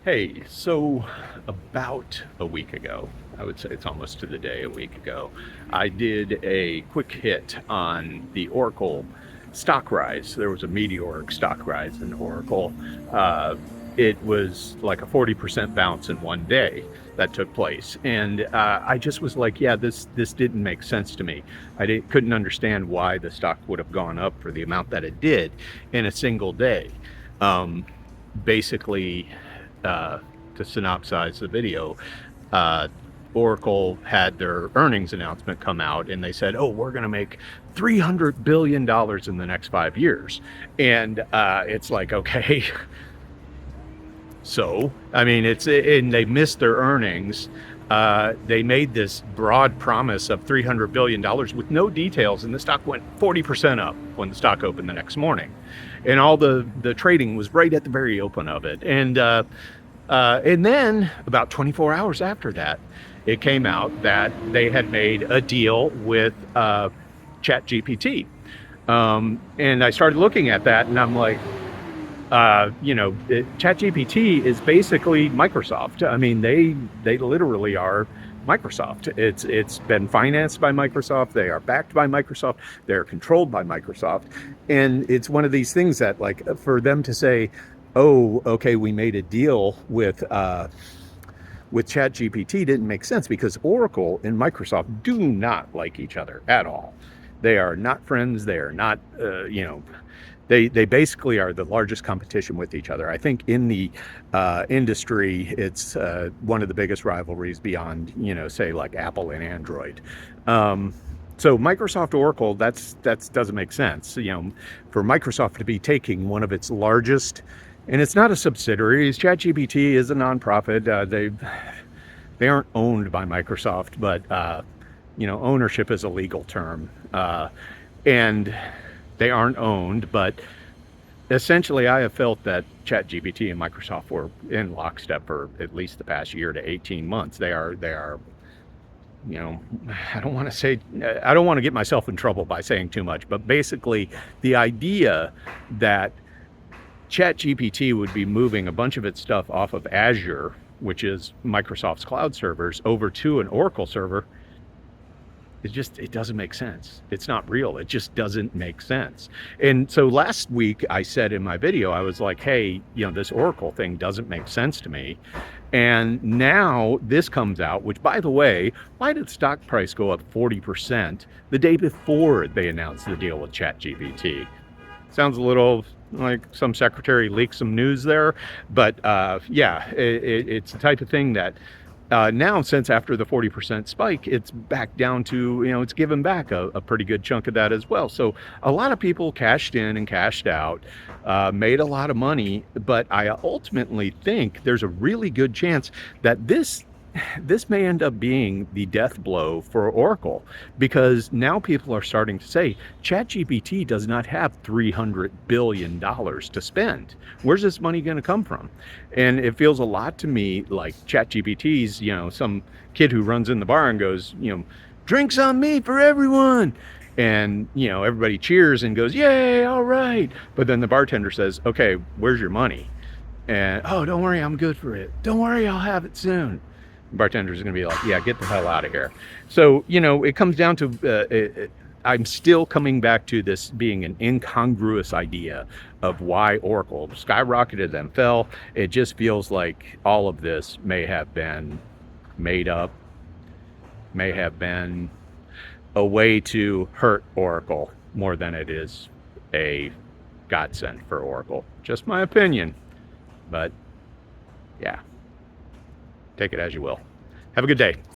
Hey, so about a week ago, I would say it's almost to the day a week ago, I did a quick hit on the Oracle stock rise. There was a meteoric stock rise in Oracle. Uh, it was like a 40% bounce in one day that took place. And I just was like, yeah, this didn't make sense to me. Couldn't understand why the stock would have gone up for the amount that it did in a single day. Um, Basically, uh, to synopsize the video, uh, Oracle had their earnings announcement come out and they said, oh, we're going to make $300 billion in the next 5 years. And it's like, okay, so, I mean, and they missed their earnings. They made this broad promise of $300 billion with no details, and the stock went 40% up when the stock opened the next morning. And all the trading was right at the very open of it. And then about 24 hours after that, it came out that they had made a deal with ChatGPT. And I started looking at that, and I'm like, ChatGPT is basically Microsoft. I mean, they literally are Microsoft. It's been financed by Microsoft. They are backed by Microsoft. They're controlled by Microsoft. And it's one of these things that, like, for them to say, oh, okay, we made a deal with ChatGPT didn't make sense because Oracle and Microsoft do not like each other at all. They are not friends. They are not, they basically are the largest competition with each other. I think in the industry, it's one of the biggest rivalries beyond, say like Apple and Android. So Microsoft Oracle, that doesn't make sense. For Microsoft to be taking one of its largest, and it's not a subsidiary. ChatGPT is a nonprofit. They aren't owned by Microsoft, but ownership is a legal term, and they aren't owned. But essentially, I have felt that ChatGPT and Microsoft were in lockstep for at least the past year to 18 months. They are. I don't want to get myself in trouble by saying too much, but basically, the idea that ChatGPT would be moving a bunch of its stuff off of Azure, which is Microsoft's cloud servers, over to an Oracle server, it doesn't make sense. It's not real. It just doesn't make sense. And so last week I said in my video, I was like, hey, this Oracle thing doesn't make sense to me. And now this comes out, which, by the way, why did the stock price go up 40% the day before they announced the deal with ChatGPT? Sounds a little like some secretary leaked some news there, but it's the type of thing that now, since after the 40% spike, it's back down to, it's given back a pretty good chunk of that as well. So a lot of people cashed in and cashed out, made a lot of money, but I ultimately think there's a really good chance that this may end up being the death blow for Oracle, because now people are starting to say ChatGPT does not have $300 billion to spend. Where's this money going to come from? And it feels a lot to me like ChatGPT's, some kid who runs in the bar and goes, drinks on me for everyone. And, everybody cheers and goes, yay, all right. But then the bartender says, okay, where's your money? And, oh, don't worry, I'm good for it. Don't worry, I'll have it soon. Bartender's going to be like, yeah, get the hell out of here. So, it comes down to, I'm still coming back to this being an incongruous idea of why Oracle skyrocketed then fell. It just feels like all of this may have been made up, may have been a way to hurt Oracle more than it is a godsend for Oracle. Just my opinion. But yeah. Take it as you will. Have a good day.